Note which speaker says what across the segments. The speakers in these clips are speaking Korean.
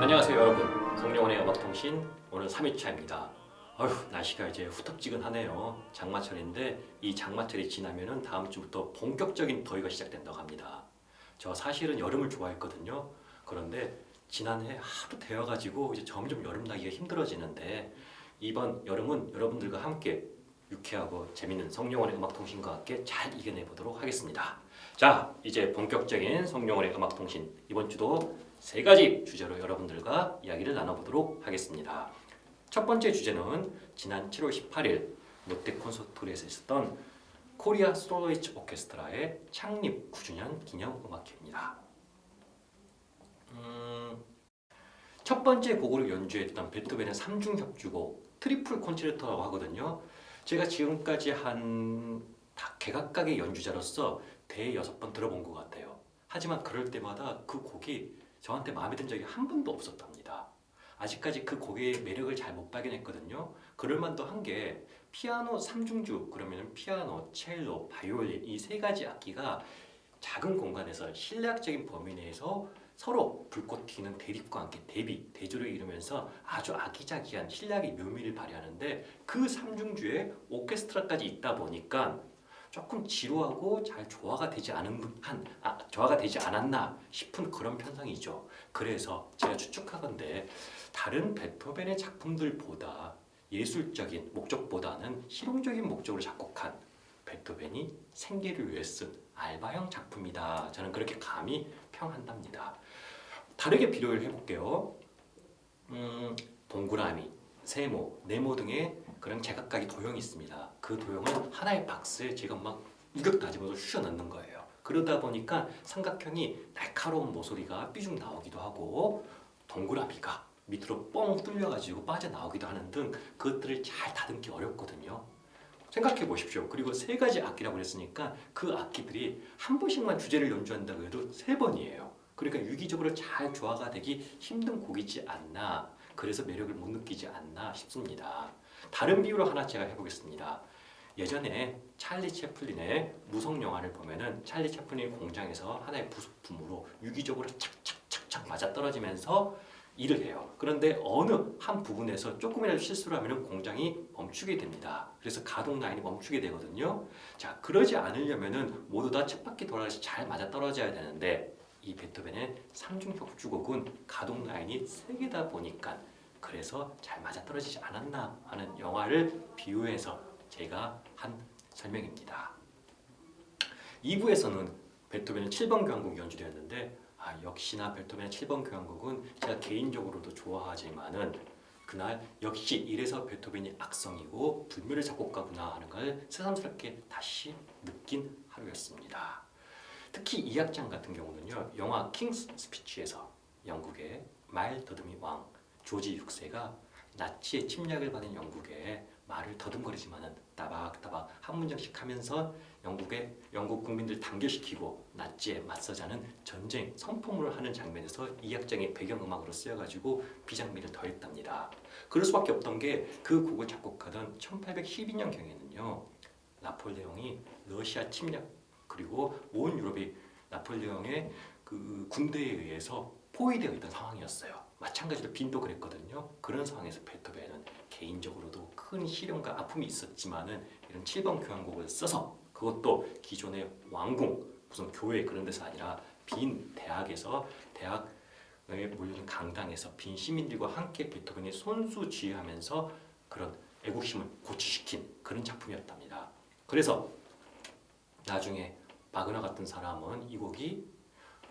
Speaker 1: 안녕하세요 여러분, 성룡원의 음악통신 오늘 3회차입니다. 어휴, 날씨가 이제 후텁지근하네요. 장마철인데 이 장마철이 지나면은 다음 주부터 본격적인 더위가 시작된다고 합니다. 저 사실은 여름을 좋아했거든요. 그런데 지난해 하도 데워가지고 이제 점점 여름 나기가 힘들어지는데 이번 여름은 여러분들과 함께 유쾌하고 재밌는 성룡원의 음악통신과 함께 잘 이겨내 보도록 하겠습니다. 자, 이제 본격적인 성룡원의 음악통신 이번 주도 세 가지 주제로 여러분들과 이야기를 나눠보도록 하겠습니다. 첫 번째 주제는 지난 7월 18일 롯데 콘서트홀에서 있었던 코리아 솔로이츠 오케스트라의 창립 9주년 기념 음악회입니다. 첫 번째 곡으로 연주했던 베토벤의 3중 협주곡 트리플 콘체르토라고 하거든요. 제가 지금까지 한 개각각의 연주자로서 대여섯 번 들어본 것 같아요. 하지만 그럴 때마다 그 곡이 저한테 마음에 든 적이 한 번도 없었답니다. 아직까지 그 곡의 매력을 잘 못 발견했거든요. 그럴만도 한 게 피아노 3중주, 그러면 피아노, 첼로, 바이올린 이 세 가지 악기가 작은 공간에서 실내악적인 범위 내에서 서로 불꽃 튀는 대립과 함께 대조를 이루면서 아주 아기자기한 실내악의 묘미를 발휘하는데 그 3중주에 오케스트라까지 있다 보니까 조금 지루하고 잘 조화가 되지 않았나 싶은 그런 편상이죠. 그래서 제가 추측하건대 다른 베토벤의 작품들보다 예술적인 목적보다는 실용적인 목적으로 작곡한 베토벤이 생계를 위해 쓴 알바형 작품이다. 저는 그렇게 감히 평한답니다. 다르게 비교를 해볼게요. 동그라미, 세모, 네모 등의 그런 제각각의 도형이 있습니다. 그 도형을 하나의 박스에 제가 막 우격 다짐으로 쑤셔 넣는 거예요. 그러다 보니까 삼각형이 날카로운 모서리가 삐죽 나오기도 하고 동그라미가 밑으로 뻥 뚫려가지고 빠져나오기도 하는 등 그것들을 잘 다듬기 어렵거든요. 생각해 보십시오. 그리고 세 가지 악기라고 했으니까 그 악기들이 한 번씩만 주제를 연주한다고 해도 세 번이에요. 그러니까 유기적으로 잘 조화가 되기 힘든 곡이지 않나, 그래서 매력을 못 느끼지 않나 싶습니다. 다른 비유로 하나 제가 해보겠습니다. 예전에 찰리 채플린의 무성 영화를 보면은 찰리 채플린 공장에서 하나의 부속품으로 유기적으로 착착착착 맞아떨어지면서 일을 해요. 그런데 어느 한 부분에서 조금이라도 실수를 하면 공장이 멈추게 됩니다. 그래서 가동 라인이 멈추게 되거든요. 자, 그러지 않으려면은 모두 다 쳇바퀴 돌아가서 잘 맞아떨어져야 되는데 이 베토벤의 3중 협주곡은 가동 라인이 3개다 보니까 그래서 잘 맞아떨어지지 않았나 하는 영화를 비유해서 제가 한 설명입니다. 2부에서는 베토벤의 7번 교향곡이 연주되었는데 역시나 베토벤의 7번 교향곡은 제가 개인적으로도 좋아하지만은 그날 역시 이래서 베토벤이 악성이고 불멸의 작곡가구나 하는 걸 새삼스럽게 다시 느낀 하루였습니다. 특히 이 악장 같은 경우는요, 영화 킹스 스피치에서 영국의 말 더듬이 왕 조지 6세가 나치의 침략을 받은 영국에 말을 더듬거리지만은 따박따박 한 문장씩 하면서 영국 국민들 단결시키고 나치에 맞서자는 전쟁 선포문을 하는 장면에서 이 악장이 배경음악으로 쓰여가지고 비장미를 더했답니다. 그럴 수밖에 없던 게 그 곡을 작곡하던 1812년 경에는요, 나폴레옹이 러시아 침략 그리고 온 유럽이 나폴레옹의 그 군대에 의해서 포위되어 있던 상황이었어요. 마찬가지로 빈도 그랬거든요. 그런 상황에서 베토벤은 개인적으로도 큰 시련과 아픔이 있었지만은 이런 7번 교향곡을 써서 그것도 기존의 왕궁 무슨 교회 그런 데서 아니라 빈 대학에서 대학에 몰린 강당에서 빈 시민들과 함께 베토벤이 손수지휘하면서 그런 애국심을 고취시킨 그런 작품이었답니다. 그래서 나중에 바그너 같은 사람은 이 곡이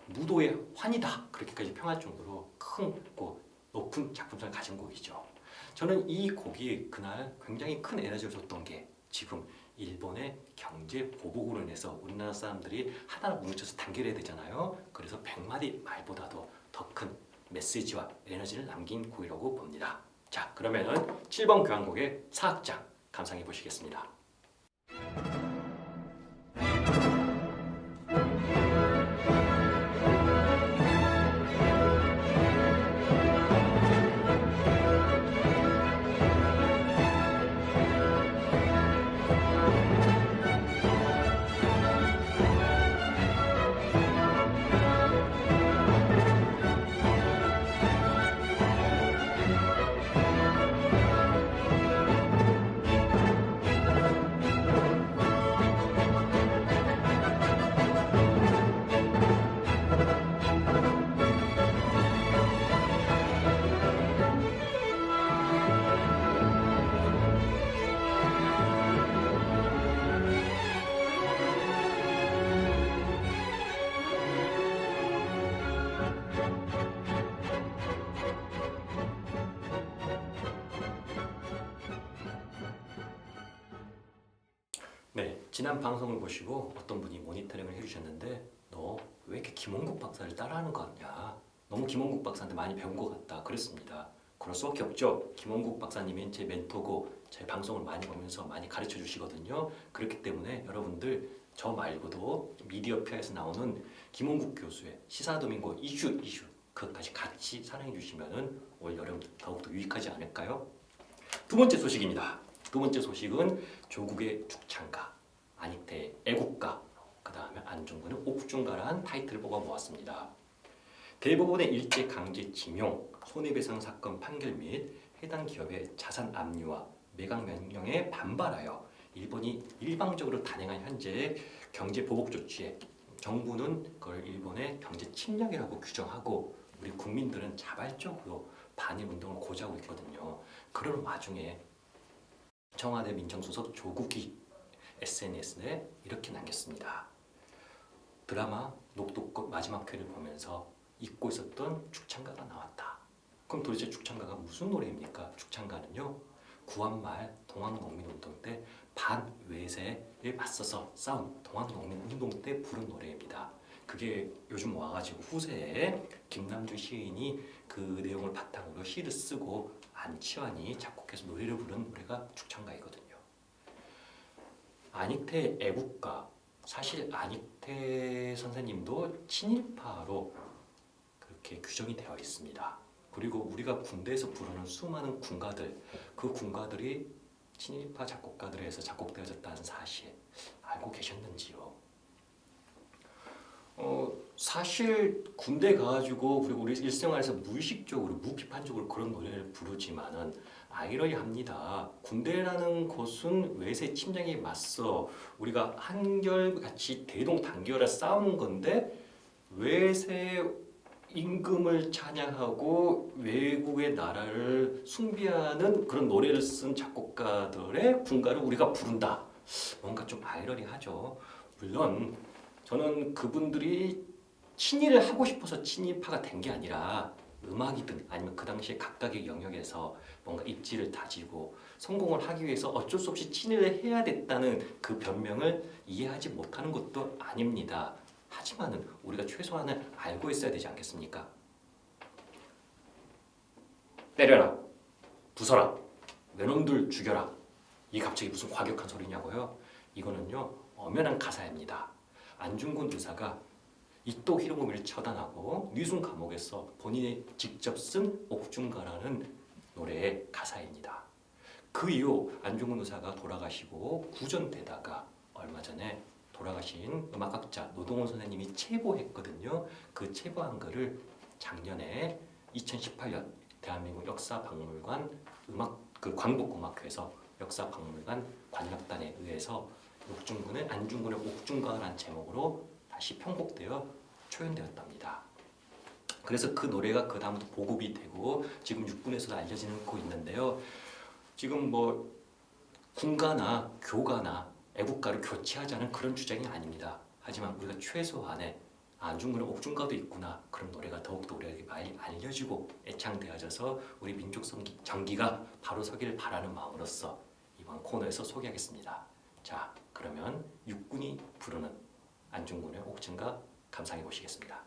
Speaker 1: 무도의 환이다 그렇게까지 평할 정도로 크고 높은 작품성을 가진 곡이죠. 저는 이 곡이 그날 굉장히 큰 에너지를 줬던 게 지금 일본의 경제 보복으로 인해서 우리나라 사람들이 하나로 뭉쳐서 단결해야 되잖아요. 그래서 100마디 말보다도 더 큰 메시지와 에너지를 남긴 곡이라고 봅니다. 자, 그러면은 7번 교향곡의 4악장 감상해 보시겠습니다. 네, 지난 방송을 보시고 어떤 분이 모니터링을 해주셨는데 너 왜 이렇게 김원국 박사를 따라하는 거 같냐? 너무 김원국 박사한테 많이 배운 것 같다. 그랬습니다. 그럴 수밖에 없죠. 김원국 박사님이 제 멘토고 제 방송을 많이 보면서 많이 가르쳐 주시거든요. 그렇기 때문에 여러분들 저 말고도 미디어편에서 나오는 김원국 교수의 시사도민고 이슈 그것까지 같이 사랑해 주시면은 올 여름 더욱더 유익하지 않을까요? 두 번째 소식입니다. 두 번째 소식은 조국의 축창가, 안익태의 애국가, 그 다음에 안중근의 옥중가라는 타이틀을 뽑아 모았습니다. 대법원의 일제 강제징용, 손해배상 사건 판결 및 해당 기업의 자산 압류와 매각 명령에 반발하여 일본이 일방적으로 단행한 현재의 경제 보복 조치에 정부는 그걸 일본의 경제 침략이라고 규정하고 우리 국민들은 자발적으로 반일 운동을 고지하고 있거든요. 그런 와중에 청와대 민정수석 조국이 SNS에 이렇게 남겼습니다. 드라마 녹두꽃 마지막 회를 보면서 잊고 있었던 축창가가 나왔다. 그럼 도대체 축창가가 무슨 노래입니까? 축창가는요, 구한말 동학농민운동 때 반외세에 맞서서 싸운 동학농민운동 때 부른 노래입니다. 그게 요즘 와가지고 후세에 김남주 시인이 그 내용을 바탕으로 시를 쓰고 안치환이 작곡해서 노래를 부른 노래가 축창가이거든요. 안익태의 애국가, 사실 안익태 선생님도 친일파로 그렇게 규정이 되어 있습니다. 그리고 우리가 군대에서 부르는 수많은 군가들, 그 군가들이 친일파 작곡가들에 의해서 작곡되어졌다는 사실 알고 계셨는지요? 사실 군대 가가지고 그리고 우리 일생활에서 무의식적으로 무비판적으로 그런 노래를 부르지만은 아이러니합니다. 군대라는 곳은 외세 침략에 맞서 우리가 한결같이 대동단결해 싸우는 건데 외세 임금을 찬양하고 외국의 나라를 숭배하는 그런 노래를 쓴 작곡가들의 군가를 우리가 부른다. 뭔가 좀 아이러니하죠. 물론 저는 그분들이 친일을 하고 싶어서 친일파가 된 게 아니라 음악이든 아니면 그 당시에 각각의 영역에서 뭔가 입지를 다지고 성공을 하기 위해서 어쩔 수 없이 친일을 해야 됐다는 그 변명을 이해하지 못하는 것도 아닙니다. 하지만은 우리가 최소한은 알고 있어야 되지 않겠습니까? 때려라, 부숴라, 외놈들 죽여라. 이게 갑자기 무슨 과격한 소리냐고요? 이거는요, 엄연한 가사입니다. 안중근 의사가 이토 히로부미를 처단하고 뉘순 감옥에서 본인이 직접 쓴 옥중가라는 노래의 가사입니다. 그 이후 안중근 의사가 돌아가시고 구전되다가 얼마 전에 돌아가신 음악학자 노동원 선생님이 체포했거든요. 그 체포한 거를 작년에 2018년 대한민국 역사박물관 광복음악회에서 역사박물관 관락단에 의해서 안중근의 옥중가라는 제목으로 다시 편곡되어 초연되었답니다. 그래서 그 노래가 그 다음부터 보급이 되고 지금 육군에서도 알려지고 있는데요. 지금 뭐 군가나 교가나 애국가를 교체하자는 그런 주장이 아닙니다. 하지만 우리가 최소한의 안중근의 옥중가도 있구나, 그런 노래가 더욱더 우리에게 많이 알려지고 애창되어져서 우리 민족 정기가 바로 서기를 바라는 마음으로서 이번 코너에서 소개하겠습니다. 자, 그러면 육군이 부르는 안중근의 옥중가 감상해 보시겠습니다.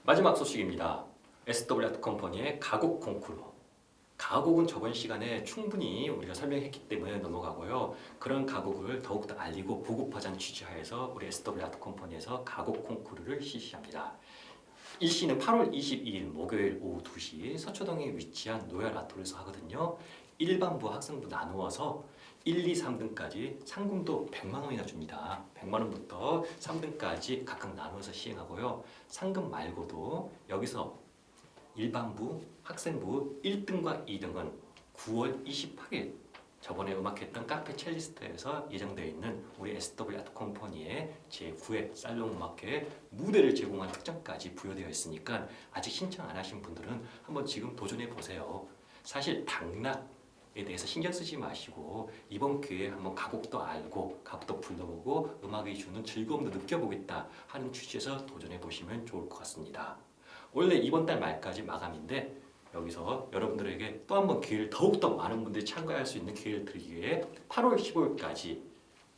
Speaker 1: 마지막 소식입니다. SW 아트 컴퍼니의 가곡 콩쿠르. 가곡은 저번 시간에 충분히 우리가 설명했기 때문에 넘어가고요. 그런 가곡을 더욱더 알리고 보급하자는 취지하에서 우리 SW 아트 컴퍼니에서 가곡 콩쿠르를 실시합니다. 일시는 8월 22일 목요일 오후 2시 서초동에 위치한 노열 아트홀에서 하거든요. 일반부 학생부 나누어서 1, 2, 3등까지 상금도 100만 원이나 줍니다. 100만 원부터 3등까지 각각 나누어서 시행하고요. 상금 말고도 여기서 일반부, 학생부 1등과 2등은 9월 28일 저번에 음악했던 카페 첼리스트에서 예정되어 있는 우리 SW 아트 컴퍼니의 제9회 살롱 음악회 무대를 제공한 특전까지 부여되어 있으니까 아직 신청 안 하신 분들은 한번 지금 도전해 보세요. 사실 당락에 대해서 신경 쓰지 마시고 이번 기회에 한번 가곡도 알고 가곡도 불러보고 음악이 주는 즐거움도 느껴보겠다 하는 취지에서 도전해 보시면 좋을 것 같습니다. 원래 이번 달 말까지 마감인데 여기서 여러분들에게 또 한 번 기회를 더욱더 많은 분들이 참가할 수 있는 기회를 드리기 위해 8월 15일까지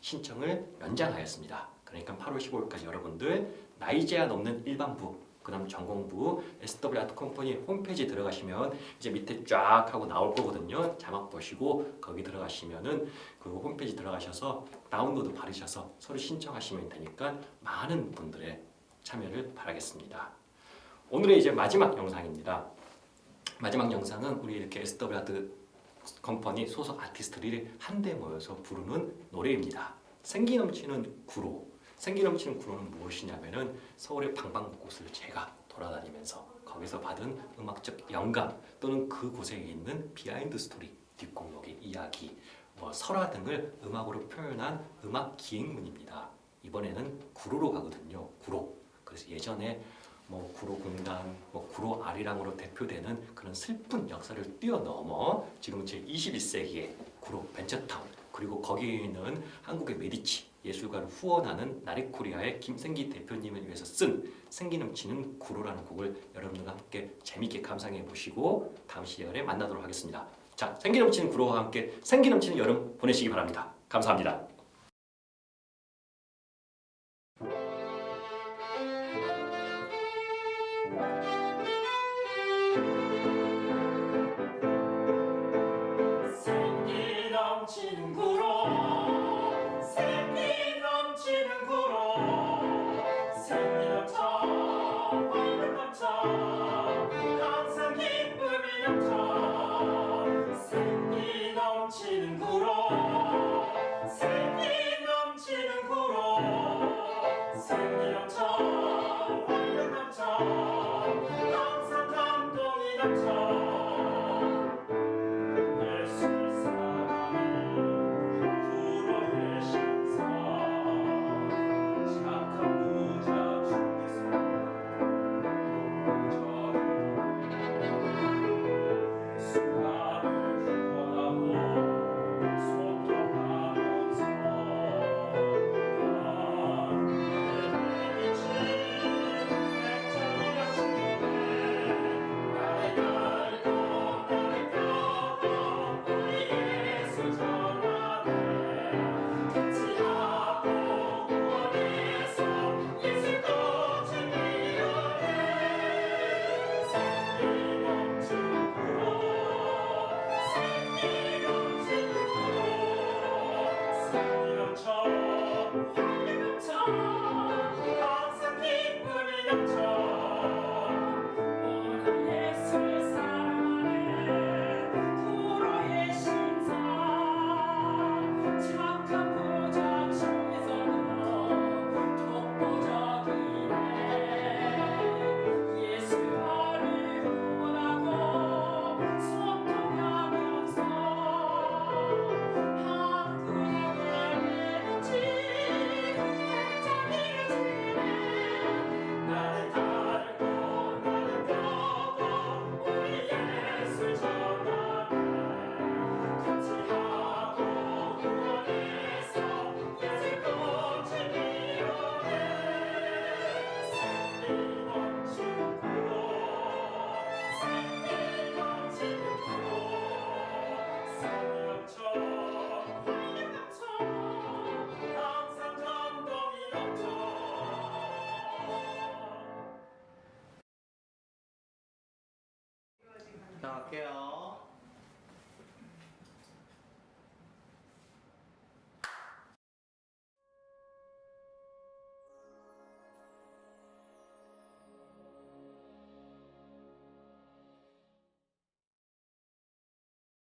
Speaker 1: 신청을 연장하였습니다. 그러니까 8월 15일까지 여러분들 나이 제한 없는 일반부 그 다음 전공부 SW 아트 컴퍼니 홈페이지 들어가시면 이제 밑에 쫙 하고 나올 거거든요. 자막 보시고 거기 들어가시면은 그 홈페이지 들어가셔서 다운로드 받으셔서 서로 신청하시면 되니까 많은 분들의 참여를 바라겠습니다. 오늘의 이제 마지막 영상입니다. 마지막 영상은 우리 이렇게 SW 아트 컴퍼니 소속 아티스트들이 한데 모여서 부르는 노래입니다. 생기 넘치는 구로. 생기 넘치는 구로는 무엇이냐면은 서울의 방방곳곳을 제가 돌아다니면서 거기서 받은 음악적 영감 또는 그곳에 있는 비하인드 스토리, 뒷공목의 이야기, 설화 등을 음악으로 표현한 음악 기행문입니다. 이번에는 구로로 가거든요. 구로. 그래서 예전에 구로공단, 구로 아리랑으로 대표되는 그런 슬픈 역사를 뛰어넘어 지금 제21세기의 구로 벤처타운 그리고 거기에 있는 한국의 메디치 예술가를 후원하는 나래코리아의 김생기 대표님을 위해서 쓴 생기 넘치는 구로라는 곡을 여러분들과 함께 재미있게 감상해 보시고 다음 시간에 만나도록 하겠습니다. 자, 생기 넘치는 구로와 함께 생기 넘치는 여름 보내시기 바랍니다. 감사합니다.
Speaker 2: 생기 넘치는 구로 생기 넘치는 구로 생기 넘쳐 활력 넘쳐 항상 기쁨이 넘쳐 생기 넘치는 구로